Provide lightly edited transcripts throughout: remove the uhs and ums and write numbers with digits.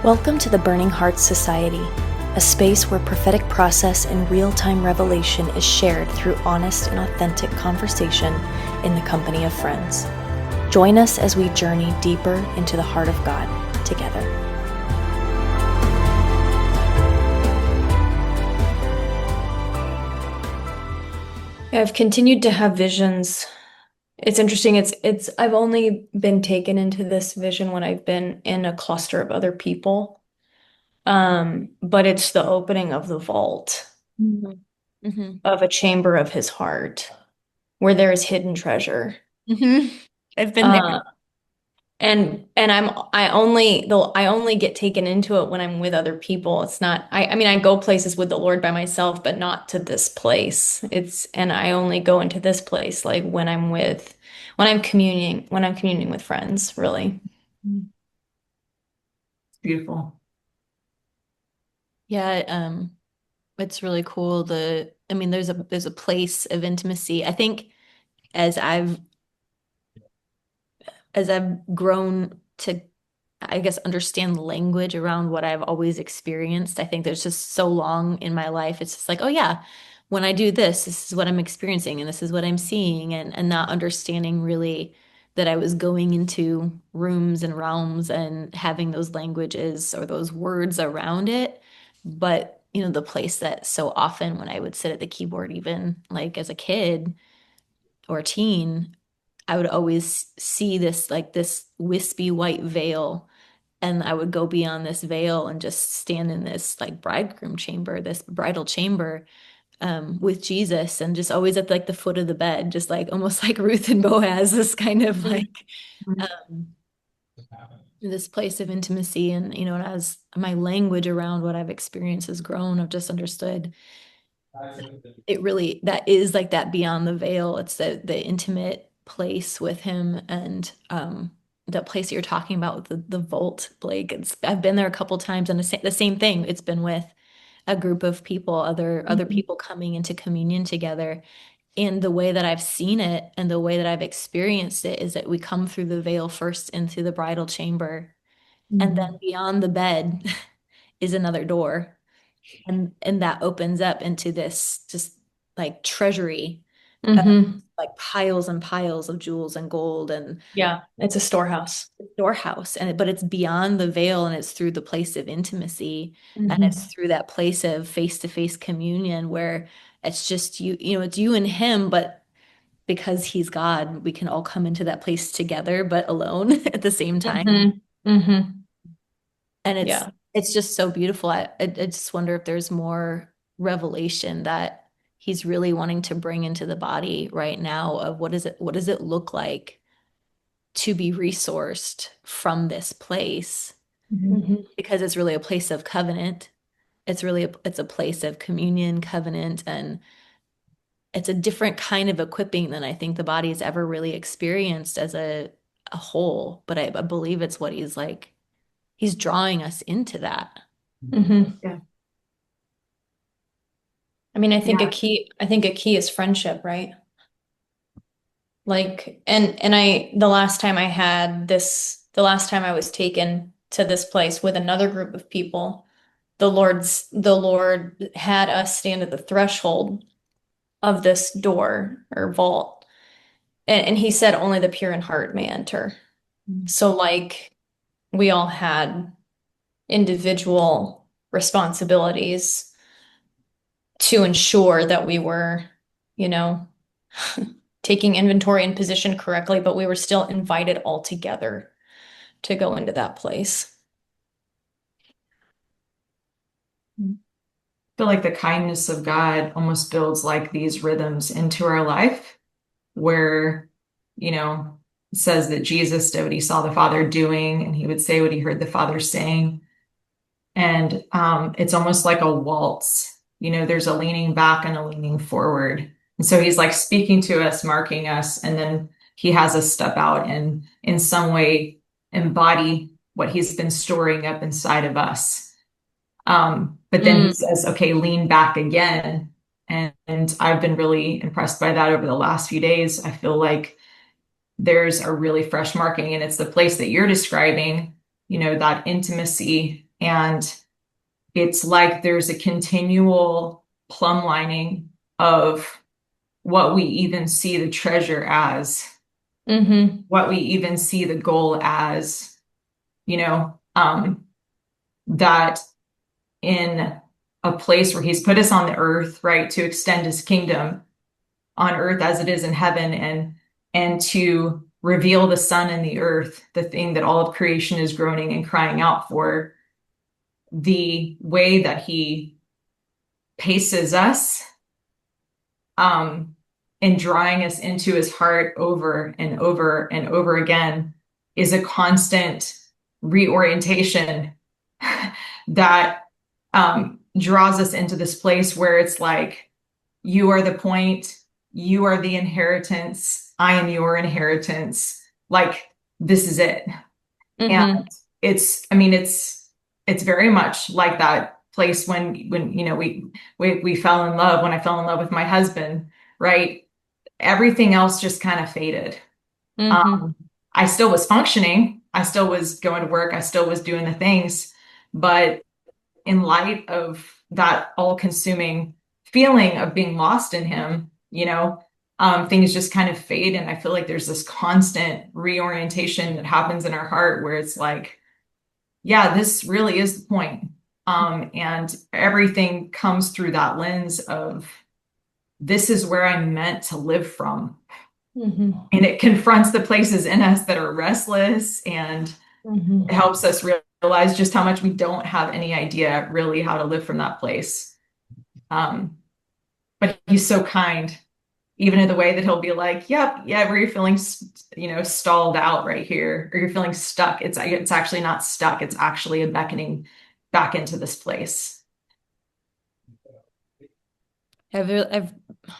Welcome to the Burning Hearts Society, a space where prophetic process and real-time revelation is shared through honest and authentic conversation in the company of friends. Join us as we journey deeper into the heart of God together. I've continued to have visions. It's interesting. I've only been taken into this vision when I've been in a cluster of other people. But it's the opening of the vault of a chamber of his heart where there is hidden treasure. I've been there. And I only get taken into it when I'm with other people. It's not, I mean, I go places with the Lord by myself, but not to this place. And I only go into this place like when I'm communing with friends, really. It's beautiful. Yeah, it's really cool. There's a place of intimacy. I think as I've as I've grown to, I guess, understand the language around what I've always experienced, I think there's just so long in my life. It's just like, oh yeah, when I do this, this is what I'm experiencing and this is what I'm seeing, and not understanding really that I was going into rooms and realms and having those languages or those words around it. But the place that so often when I would sit at the keyboard, even like as a kid or teen, I would always see this wispy white veil, and I would go beyond this veil and just stand in this like bridegroom chamber, this bridal chamber, with Jesus, and just always at like the foot of the bed, just like almost like Ruth and Boaz, this kind of like um, this place of intimacy. And as my language around what I've experienced has grown, I've just understood it really, that is like that beyond the veil. It's the intimate place with him, and that place that you're talking about with the vault, Blake. I've been there a couple times, and the same thing. It's been with a group of people, other people coming into communion together. And the way that I've seen it and the way that I've experienced it is that we come through the veil first into the bridal chamber, and then beyond the bed is another door, and that opens up into this just like treasury, uh, Mm-hmm. like piles and piles of jewels and gold and Yeah, it's a storehouse. storehouse. But it's beyond the veil, and it's through the place of intimacy, and it's Mm-hmm. through that place of face-to-face communion where it's just it's you and him, but because he's God, we can all come into that place together but alone at the same time. Mm-hmm. Mm-hmm. And it's Yeah. it's just so beautiful. I just wonder if there's more revelation that he's really wanting to bring into the body right now of what does it look like to be resourced from this place, Mm-hmm. because it's really a place of covenant. It's a place of communion, covenant, and it's a different kind of equipping than I think the body has ever really experienced as a whole. But I believe it's what he's drawing us into that. Mm-hmm. Yeah. I mean, Yeah. I think a key is friendship, right? Like, and the last time the last time I was taken to this place with another group of people, the Lord had us stand at the threshold of this door or vault. And he said only the pure in heart may enter. So like we all had individual responsibilities to ensure that we were, you know, taking inventory and position correctly, but we were still invited all together to go into that place. Feel like the kindness of God almost builds like these rhythms into our life where, it says that Jesus did what he saw the Father doing, and he would say what he heard the Father saying. And it's almost like a waltz. There's a leaning back and a leaning forward. And so he's like speaking to us, marking us, and then he has us step out and in some way embody what he's been storing up inside of us. But then he says, okay, lean back again. And I've been really impressed by that over the last few days. I feel like there's a really fresh marking, and it's the place that you're describing, that intimacy And it's like there's a continual plumb lining of what we even see the treasure as, Mm-hmm. what we even see the goal as, you know, that in a place where he's put us on the earth, right, to extend his kingdom on earth as it is in heaven, and to reveal the sun and the earth, the thing that all of creation is groaning and crying out for, the way that he paces us, um, and drawing us into his heart over and over and over again is a constant reorientation that draws us into this place where it's like, you are the point, you are the inheritance, I am your inheritance. Like, this is it. And Mm-hmm. I mean, it's very much like that place when you know we fell in love, when I fell in love with my husband, right? Everything else just kind of faded. Mm-hmm. Um, I still was functioning, I still was going to work, I still was doing the things, but in light of that all-consuming feeling of being lost in him, things just kind of fade. And I feel like there's this constant reorientation that happens in our heart where it's like, yeah, this really is the point. And everything comes through that lens of this is where I'm meant to live from. Mm-hmm. And it confronts the places in us that are restless, and it Mm-hmm. helps us realize just how much we don't have any idea really how to live from that place. Um, but he's so kind, even in the way that he'll be like, "Yep, yeah, where you're feeling, stalled out right here, or you're feeling stuck. It's actually not stuck. It's actually a beckoning back into this place."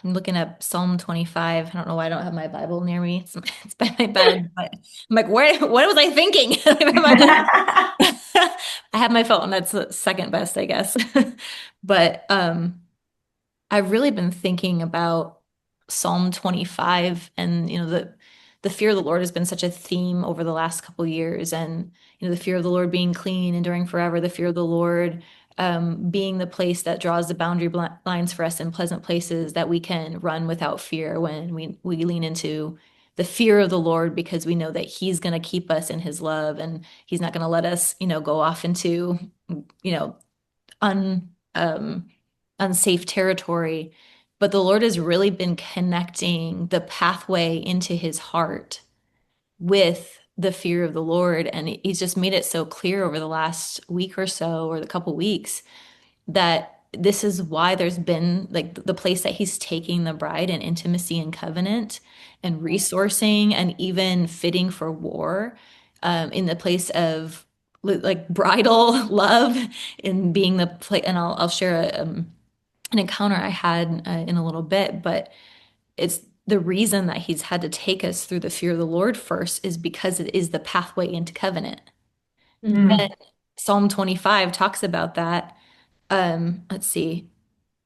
I'm looking at Psalm 25. I don't know why I don't have my Bible near me. It's by my bed, but I'm like, what was I thinking? I have my phone. That's the second best, I guess. But I've really been thinking about Psalm 25, and the fear of the Lord has been such a theme over the last couple years, and the fear of the Lord being clean, enduring forever, the fear of the Lord being the place that draws the boundary lines for us in pleasant places that we can run without fear when we lean into the fear of the Lord, because we know that He's going to keep us in His love, and He's not going to let us, go off into, you know, un unsafe territory. But the Lord has really been connecting the pathway into his heart with the fear of the Lord. And he's just made it so clear over the last week or so, or the couple weeks, that this is why there's been like the place that he's taking the bride in intimacy and covenant and resourcing and even fitting for war, in the place of like bridal love, in being the place. And I'll share an encounter I had in a little bit, but it's the reason that he's had to take us through the fear of the Lord first is because it is the pathway into covenant. Mm. And Psalm 25 talks about that. Let's see,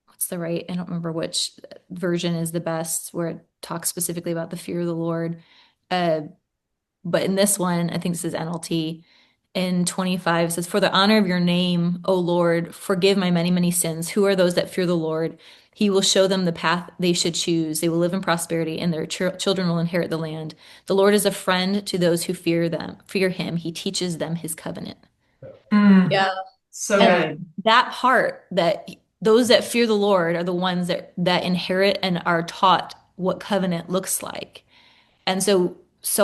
what's the right? I don't remember which version is the best where it talks specifically about the fear of the Lord. Uh, but in this one, I think this is NLT. In 25 it says, "For the honor of your name, O Lord, forgive my many, many sins. Who are those that fear the Lord? He will show them the path they should choose. They will live in prosperity, and their children will inherit the land. The Lord is a friend to those who fear him. He teaches them his covenant." Mm. Yeah. So And And good. that part, that those that fear the Lord are the ones that inherit and are taught what covenant looks like. And so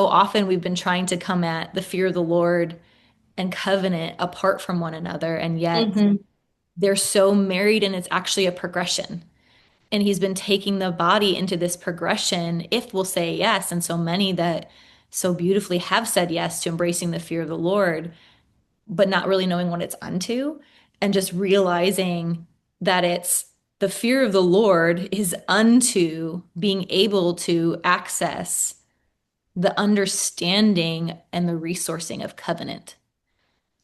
often we've been trying to come at the fear of the Lord and covenant apart from one another, and yet mm-hmm. they're so married, and it's actually a progression. And he's been taking the body into this progression if we'll say yes. And so many that so beautifully have said yes to embracing the fear of the Lord, but not really knowing what it's unto, and just realizing that it's the fear of the Lord is unto being able to access the understanding and the resourcing of covenant.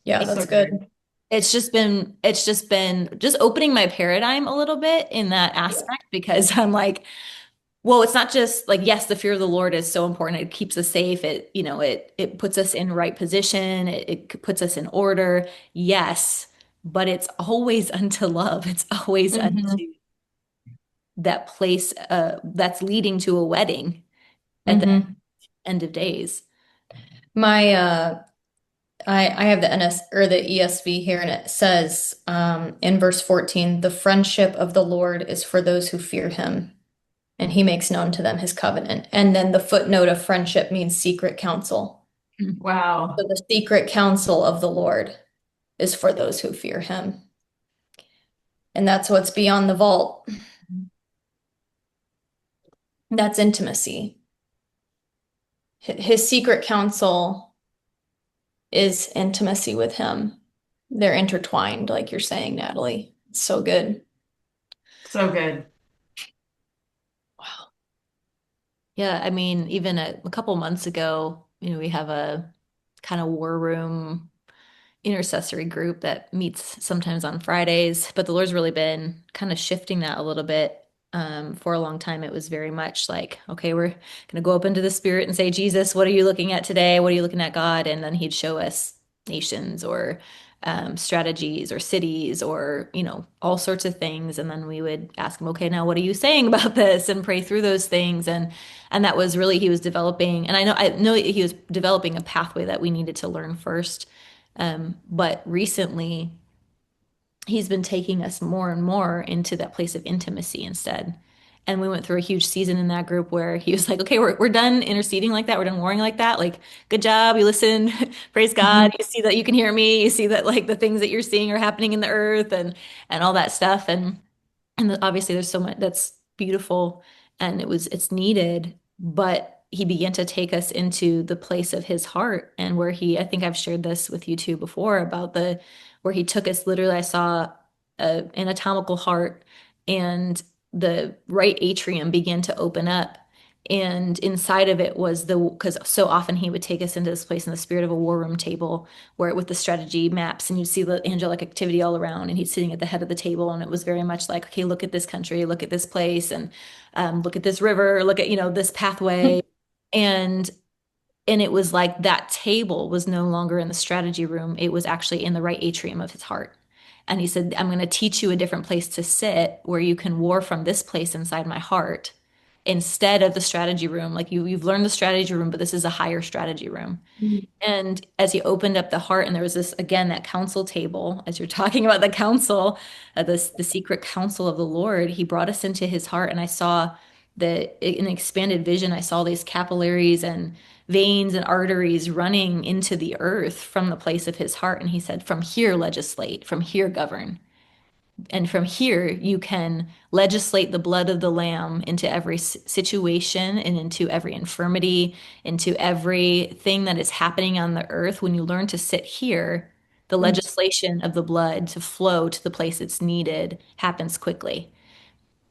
Yeah, So that's good. good. It's just been just opening my paradigm a little bit in that Yeah. aspect, because I'm like, Well, it's not just like, yes, the fear of the Lord is so important. It keeps us safe. It puts us in right position. It puts us in order. Yes, but it's always unto love. It's always unto Hmm. that place that's leading to a wedding at the Hmm. end of days. My I have the NS or the ESV here, and it says in verse 14, the friendship of the Lord is for those who fear him, and he makes known to them his covenant. And then the footnote of friendship means secret counsel. Wow. So the secret counsel of the Lord is for those who fear him. And that's what's beyond the vault. That's intimacy. His secret counsel is intimacy with him. They're intertwined, like you're saying, Natalie. It's so good. So good. Wow. Yeah, I mean, even a couple months ago, we have a kind of war room intercessory group that meets sometimes on Fridays, but the Lord's really been kind of shifting that a little bit. For a long time, it was very much like, okay, we're going to go up into the spirit and say, Jesus, what are you looking at today? What are you looking at, God? And then he'd show us nations or strategies or cities or, all sorts of things. And then we would ask him, okay, now what are you saying about this? And pray through those things. And that was really, he was developing, and I know that he was developing a pathway that we needed to learn first. But recently, he's been taking us more and more into that place of intimacy instead. And we went through a huge season in that group where he was like, okay, we're done interceding like that. We're done warring like that. Like, good job. You listen. Praise God. Mhm. You see that you can hear me. You see that like the things that you're seeing are happening in the earth and all that stuff. And obviously there's so much that's beautiful and it's needed, but he began to take us into the place of his heart and where I think I've shared this with you too before about the where he took us literally. I saw an anatomical heart and the right atrium began to open up, and inside of it was because so often he would take us into this place in the spirit of a war room table where with the strategy maps and you'd see the angelic activity all around and he's sitting at the head of the table, and it was very much like, okay, look at this country, look at this place, and look at this river, look at this pathway. And and it was like that table was no longer in the strategy room, it was actually in the right atrium of his heart. And he said, I'm going to teach you a different place to sit where you can war from this place inside my heart instead of the strategy room. Like you've learned the strategy room, but this is a higher strategy room. And as he opened up the heart, and there was this, again, that council table, as you're talking about the council, the secret council of the Lord, he brought us into his heart. And I saw in expanded vision, I saw these capillaries and veins and arteries running into the earth from the place of his heart. And he said, from here, legislate, from here, govern. And from here, you can legislate the blood of the Lamb into every situation and into every infirmity, into everything that is happening on the earth. When you learn to sit here, the legislation of the blood to flow to the place it's needed happens quickly.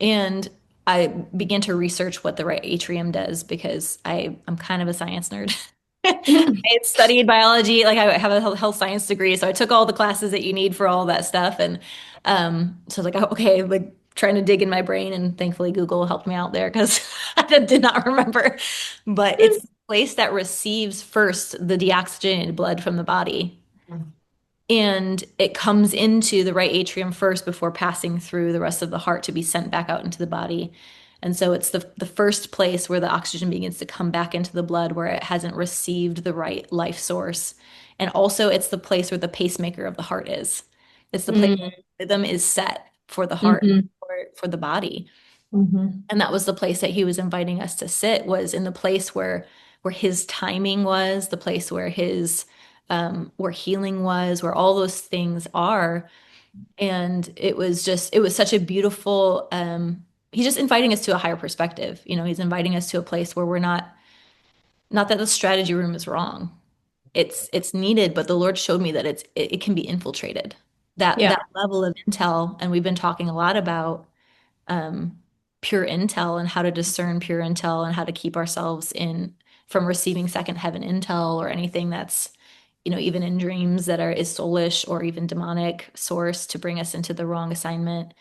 And I began to research what the right atrium does because I'm kind of a science nerd. I had studied biology, like I have a health science degree, so I took all the classes that you need for all that stuff. And so I was like, oh, okay, like trying to dig in my brain, and thankfully Google helped me out there because I did not remember. But it's the place that receives first the deoxygenated blood from the body, and it comes into the right atrium first before passing through the rest of the heart to be sent back out into the body. And so it's the first place where the oxygen begins to come back into the blood where it hasn't received the right life source. And also it's the place where the pacemaker of the heart is. It's the place where Mm. the rhythm is set for the heart, Mhm. for the body. Mhm. And that was the place that he was inviting us to sit, was in the place where his timing was, the place where his where healing was, where all those things are. And it was such a beautiful he's just inviting us to a higher perspective. He's inviting us to a place where we're not that the strategy room is wrong. It's needed, but the Lord showed me that it can be infiltrated. That Yeah. level of intel, and we've been talking a lot about um, pure intel and how to discern pure intel and how to keep ourselves in from receiving second heaven intel or anything that's, even in dreams that is soulish or even demonic source to bring us into the wrong assignment.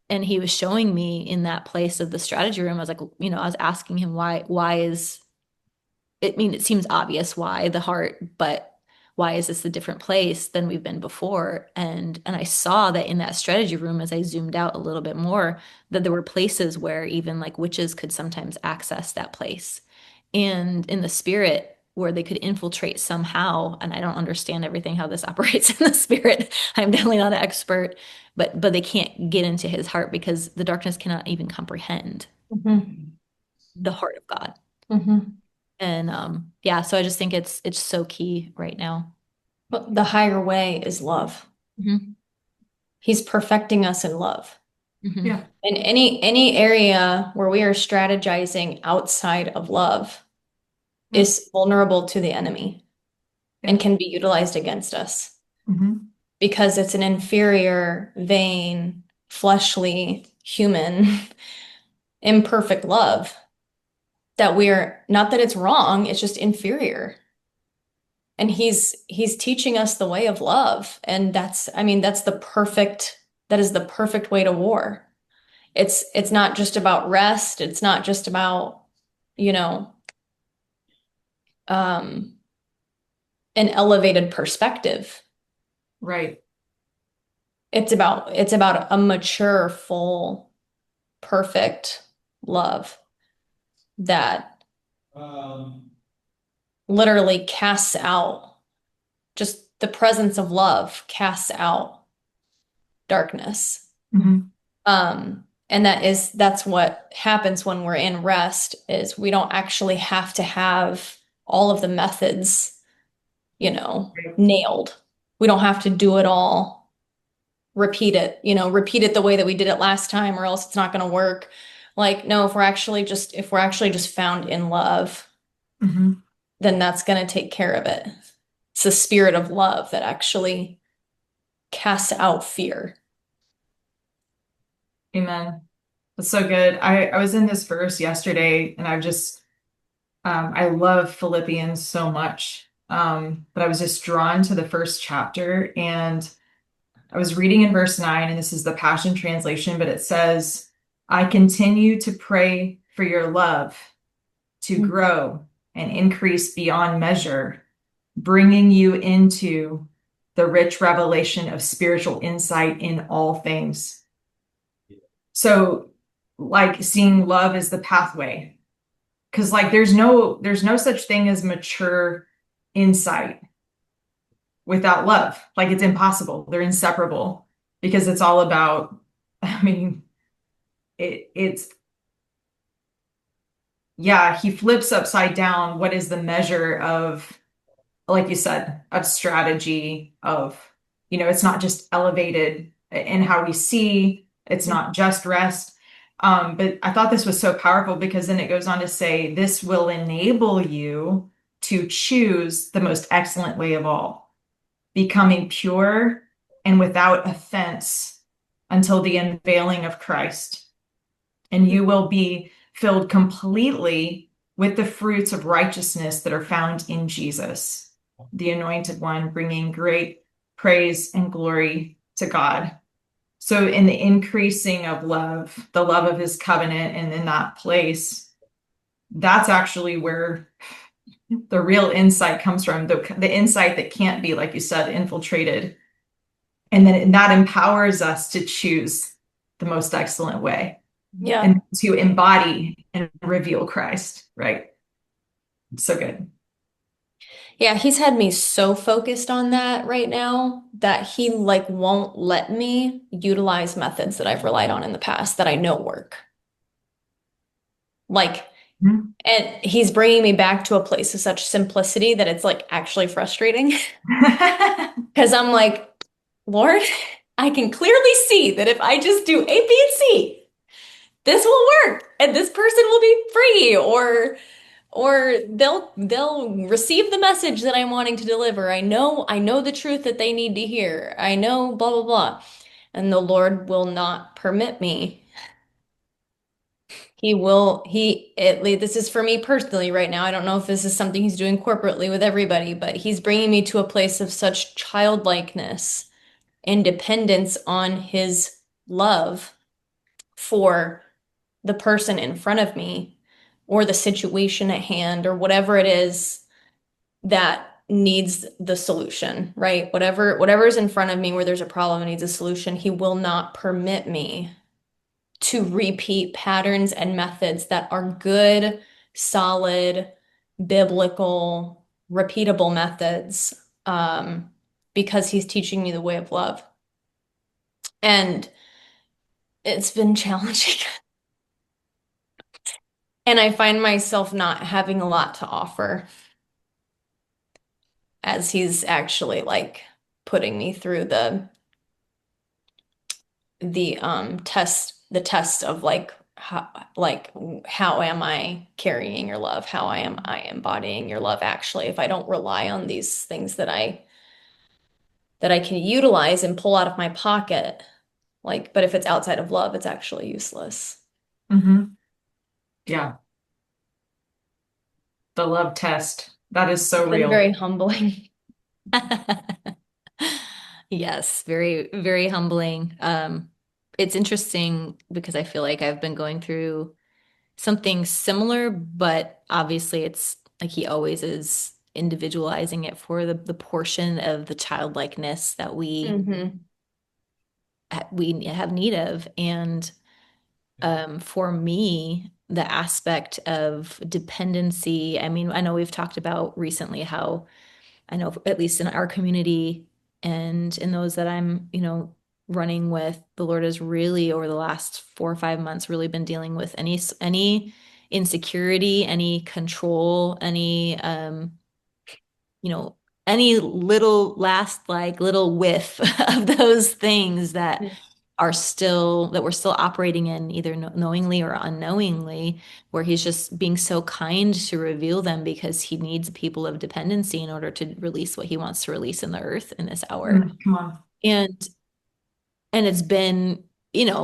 And he was showing me in that place of the strategy room. I was like, I was asking him why is it, I mean, it seems obvious why the heart, but why is this a different place than we've been before? And I saw that in that strategy room as I zoomed out a little bit more, that there were places where even like witches could sometimes access that place. And in the spirit, where they could infiltrate somehow, and I don't understand everything how this operates in the spirit. I'm definitely not an expert, but they can't get into his heart because the darkness cannot even comprehend Hmm. the heart of God. Hmm. And yeah, so I just think it's so key right now. But the higher way is love. Hmm. He's perfecting us in love. Hmm. Yeah. In any area where we are strategizing outside of love Yeah. is vulnerable to the enemy and Yeah. can be utilized against us Hmm. because it's an inferior, vain, fleshly, human, imperfect love that we're not that it's wrong, it's just inferior. And he's teaching us the way of love. And that's, I mean, that is the perfect way to war. It's not just about rest. It's not just about, you know, um, an elevated perspective. Right. It's about a mature, full, perfect love that literally casts out just the presence of love casts out darkness. Hmm. And that's what happens when we're in rest is we don't actually have to have all of the methods, Right. nailed. We don't have to do it all, repeat it the way that we did it last time, or else it's not going to work. Like, no, if we're actually just found in love, Hmm. then that's going to take care of it. It's the spirit of love that actually casts out fear. Amen. That's so good. I was in this verse yesterday and I love Philippians so much. But I was just drawn to the first chapter and I was reading in verse 9, and this is the Passion Translation, but it says, I continue to pray for your love to grow and increase beyond measure, bringing you into the rich revelation of spiritual insight in all things. So, like seeing love as the pathway, because like there's no such thing as mature insight without love. Like it's impossible. They're inseparable because it's all about, I mean, it's yeah, he flips upside down what is the measure of, like you said, of strategy, of, it's not just elevated in how we see, it's not just rest. But I thought this was so powerful because then it goes on to say, this will enable you to choose the most excellent way of all, becoming pure and without offense until the unveiling of Christ. And you will be filled completely with the fruits of righteousness that are found in Jesus, the Anointed One, bringing great praise and glory to God. So, in the increasing of love, the love of his covenant, and in that place, that's actually where the real insight comes from, the insight that can't be, like you said, infiltrated. And then that empowers us to choose the most excellent way Yeah. and to embody and reveal Christ, right? So good. Yeah, he's had me so focused on that right now that he like won't let me utilize methods that I've relied on in the past that I know work. Like, Mhm. and he's bringing me back to a place of such simplicity that it's like actually frustrating because I'm like, Lord, I can clearly see that if I just do A, B, and C, this will work and this person will be free or they'll receive the message that I'm wanting to deliver. I know the truth that they need to hear. I know blah blah blah. And the Lord will not permit me. This is for me personally right now. I don't know if this is something he's doing corporately with everybody, but he's bringing me to a place of such childlikeness and dependence on his love for the person in front of me or the situation at hand or whatever it is that needs the solution, right? Whatever is in front of me where there's a problem and needs a solution, he will not permit me to repeat patterns and methods that are good, solid, biblical, repeatable methods, because he's teaching me the way of love. And it's been challenging. And I find myself not having a lot to offer as he's actually like putting me through the test of like how am I carrying your love? How am I embodying your love actually if I don't rely on these things that I can utilize and pull out of my pocket. Like, but if it's outside of love, it's actually useless. Hmm. Yeah. The love test. That is so It's been real. very humbling. Yes, very, very humbling. It's interesting because I feel like I've been going through something similar, but obviously it's like he always is individualizing it for the portion of the childlikeness that Hmm. we have need of. And for me, the aspect of dependency, I mean, I know we've talked about recently how I know at least in our community and in those that I'm, running with, the Lord has really over the last 4 or 5 months really been dealing with any insecurity, any control, you know, any little last like little whiff of those things that we're still operating in either knowingly or unknowingly, where he's just being so kind to reveal them because he needs people of dependency in order to release what he wants to release in the earth in this hour. Come on. And it's been,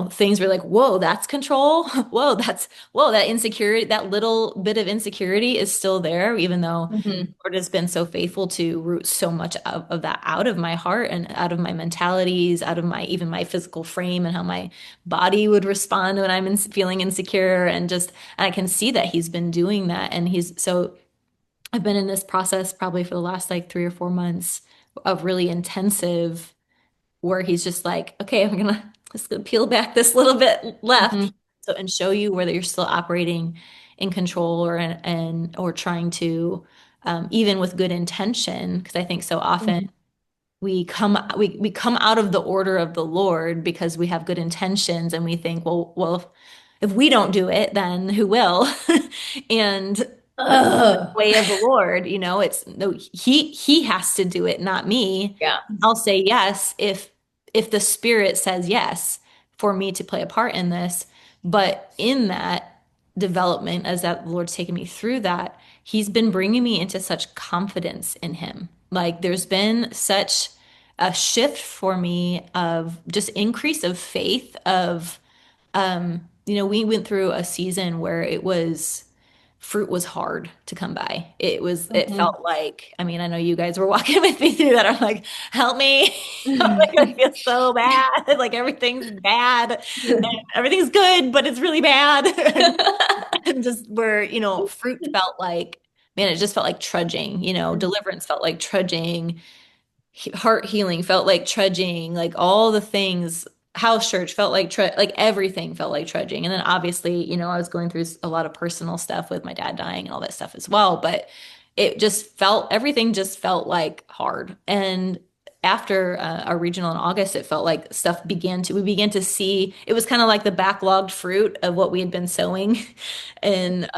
things were like, whoa, that's control. Whoa, that insecurity, that little bit of insecurity is still there, even though Hmm. Lord has been so faithful to root so much of that out of my heart and out of my mentalities, out of my even my physical frame and how my body would respond when I'm feeling insecure. And I can see that he's been doing that. And I've been in this process probably for the last like 3 or 4 months of really intensive where he's just like, okay, I'm gonna peel back this little bit left Hmm. so and show you whether you're still operating in control or trying to even with good intention, because I think so often we come out of the order of the Lord because we have good intentions and we think, well, if we don't do it, then who will? And Ugh. way of the Lord, it's no, he has to do it, not me. Yeah. I'll say yes if the Spirit says yes for me to play a part in this. But in that development, as that the Lord's taken me through that, he's been bringing me into such confidence in him. Like there's been such a shift for me of just increase of faith of we went through a season where fruit was hard to come by. It Hmm. felt like, I mean, I know you guys were walking with me through that. I'm like, help me. I'm like, I feel so bad. Like everything's bad and everything's good, but it's really bad. And just where, fruit felt like, man, it just felt like trudging, deliverance felt like trudging, heart healing felt like trudging, like all the things, house church felt like like everything felt like trudging. And then obviously, I was going through a lot of personal stuff with my dad dying and all that stuff as well, but everything just felt like hard. And after our regional in August, it felt like we began to see, it was kind of like the backlogged fruit of what we had been sowing. And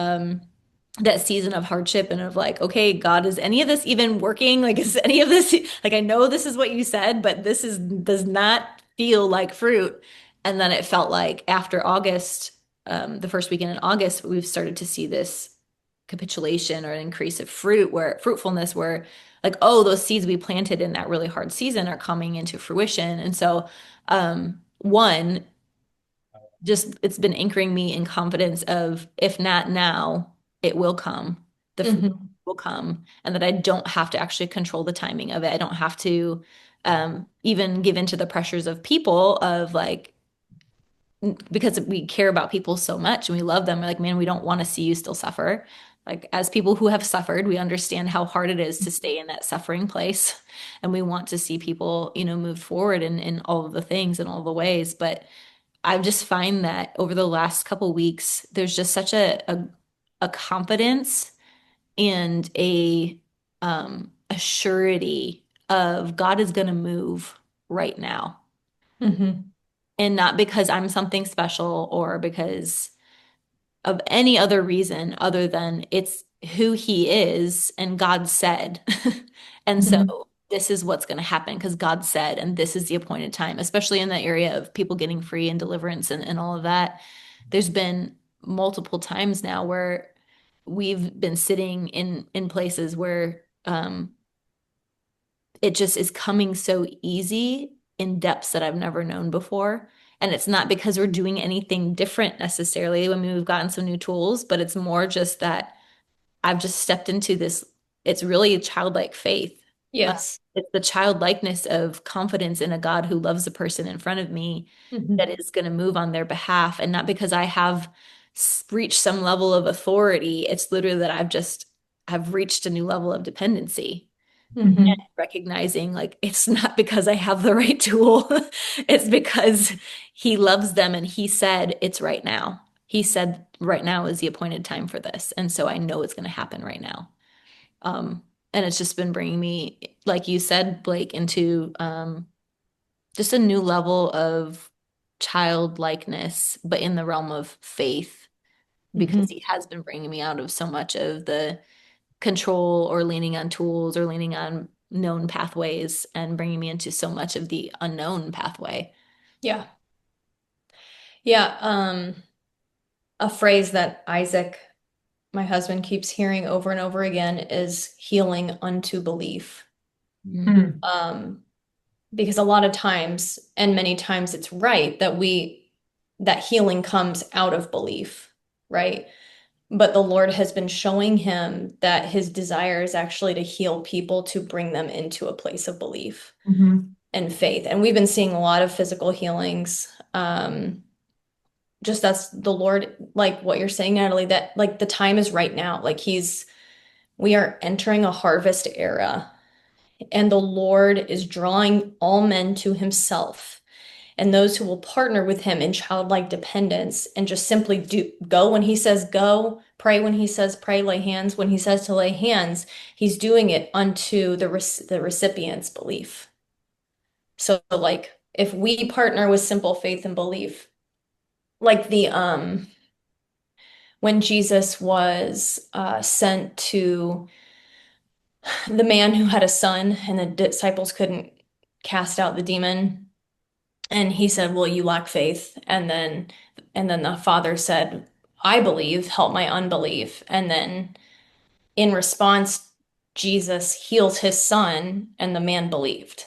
that season of hardship and of like, okay, God, is any of this even working? Like, is any of this like I know this is what you said, but does not feel like fruit. And then it felt like after August, the first weekend in August, we've started to see this capitulation or an increase of fruitfulness where like, oh, those seeds we planted in that really hard season are coming into fruition. And so one just it's been anchoring me in confidence of if not now, it will come. The fruit Hmm. will come, and that I don't have to actually control the timing of it. I don't have to even give into the pressures of people of like because we care about people so much and we love them. We're like, man, we don't want to see you still suffer. Like, as people who have suffered, we understand how hard it is to stay in that suffering place. And we want to see people, move forward in all of the things and all the ways. But I just find that over the last couple weeks, there's just such a confidence and a surety of God is going to move right now. Hmm. And not because I'm something special or because of any other reason other than it's who he is and God said. And so Hmm. this is what's going to happen because God said, and this is the appointed time, especially in the area of people getting free and deliverance and all of that. There's been multiple times now where we've been sitting in places where it just is coming so easy in depths that I've never known before. And it's not because we're doing anything different necessarily. I mean, we've gotten some new tools, but it's more just that I've just stepped into this. It's really a childlike faith. Uh, Yes. it's the childlikeness of confidence in a God who loves the person in front of me that Hmm. is going to move on their behalf. And not because I have reached some level of authority. It's literally that I've reached a new level of dependency, Hmm. recognizing like it's not because I have the right tool. It's because he loves them and he said it's right now. He said right now is the appointed time for this. And so I know it's going to happen right now. And it's just been bringing me, like you said, Blake, into just a new level of childlikeness, but in the realm of faith, because Hmm. he has been bringing me out of so much of the control or leaning on tools or leaning on known pathways and bringing me into so much of the unknown pathway. Yeah. Yeah. A phrase that Isaac, my husband, keeps hearing over and over again is healing unto belief. Mm. Hmm. Um, because a lot of times, and many times it's right that healing comes out of belief, right? But the Lord has been showing him that his desire is actually to heal people to bring them into a place of belief Hmm. and faith. And we've been seeing a lot of physical healings. Just that's the Lord, like what you're saying, Natalie, that like the time is right now. We are entering a harvest era, and the Lord is drawing all men to himself. And those who will partner with him in childlike dependence and just simply do go when he says go, pray when he says pray, lay hands when he says to lay hands, he's doing it unto the recipient's belief. So like if we partner with simple faith and belief, like the when Jesus was sent to the man who had a son and the disciples couldn't cast out the demon, and he said, well, you lack faith. And then the father said, I believe, help my unbelief. And then in response, Jesus heals his son, and the man believed.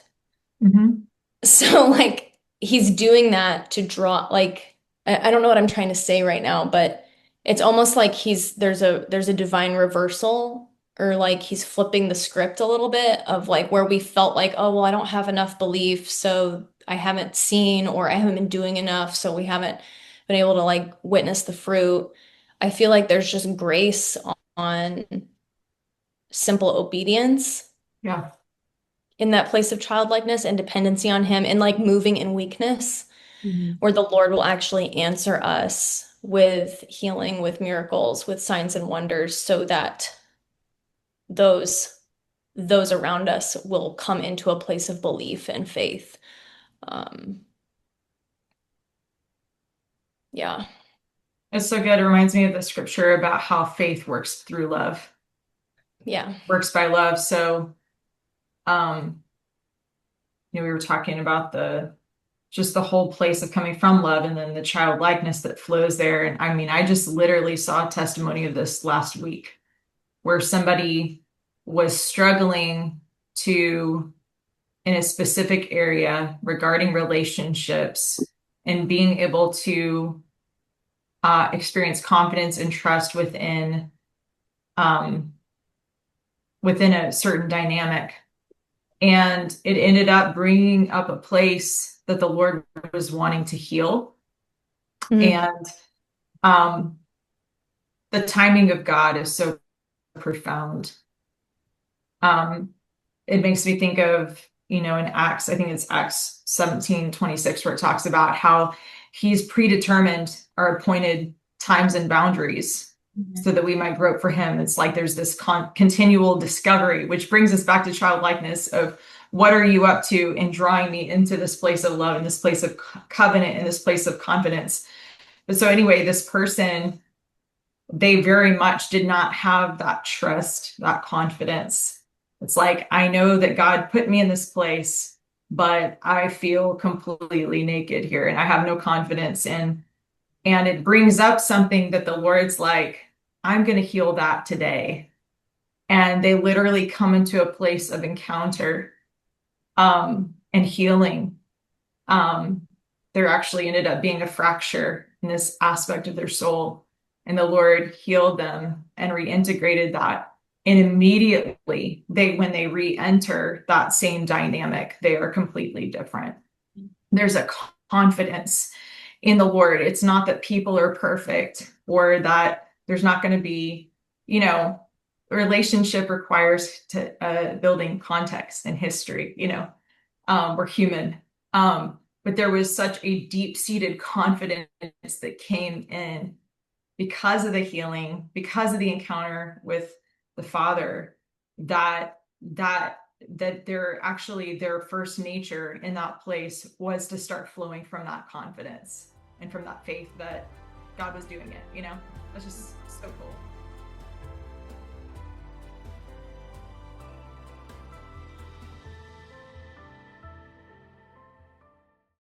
Hmm. So like he's doing that to draw like I don't know what I'm trying to say right now, but it's almost like he's there's a divine reversal, or like he's flipping the script a little bit of like where we felt like, oh well, I don't have enough belief, so I haven't seen, or I haven't been doing enough, so we haven't been able to like witness the fruit. I feel like there's just grace on simple obedience Yeah. in that place of childlikeness and dependency on him, and like moving in weakness, Mhm. where the Lord will actually answer us with healing, with miracles, with signs and wonders, so that those those around us will come into a place of belief and faith. Um, yeah. It's so good. It reminds me of the scripture about how faith works through love, Yeah. works by love. So, um, we were talking about just the whole place of coming from love and then the childlikeness that flows there. And I mean, I just literally saw a testimony of this last week where somebody was struggling to in a specific area regarding relationships and being able to experience confidence and trust um, within a certain dynamic. And it ended up bringing up a place that the Lord was wanting to heal. And um, the timing of God is so profound. It makes me think of, in Acts, I think it's Acts 17:26, where it talks about how he's predetermined our appointed times and boundaries so that we might grope for him. It's like there's this continual discovery, which brings us back to childlikeness of what are you up to in drawing me into this place of love, in this place of covenant, in this place of confidence. But so anyway, this person, they very much did not have that trust, that confidence. It's like, I know that God put me in this place, but I feel completely naked here and I have no confidence in. And it brings up something that the Lord's like, I'm going to heal that today. And they literally come into a place of encounter and healing. There actually ended up being a fracture in this aspect of their soul. And the Lord healed them and reintegrated that. And immediately, when they re-enter that same dynamic, they are completely different. There's a confidence in the Lord. It's not that people are perfect or that there's not going to be, a relationship requires building context and history. We're human. But there was such a deep-seated confidence that came in because of the healing, because of the encounter with the Father, that their first nature in that place was to start flowing from that confidence and from that faith that God was doing it. That's just so cool.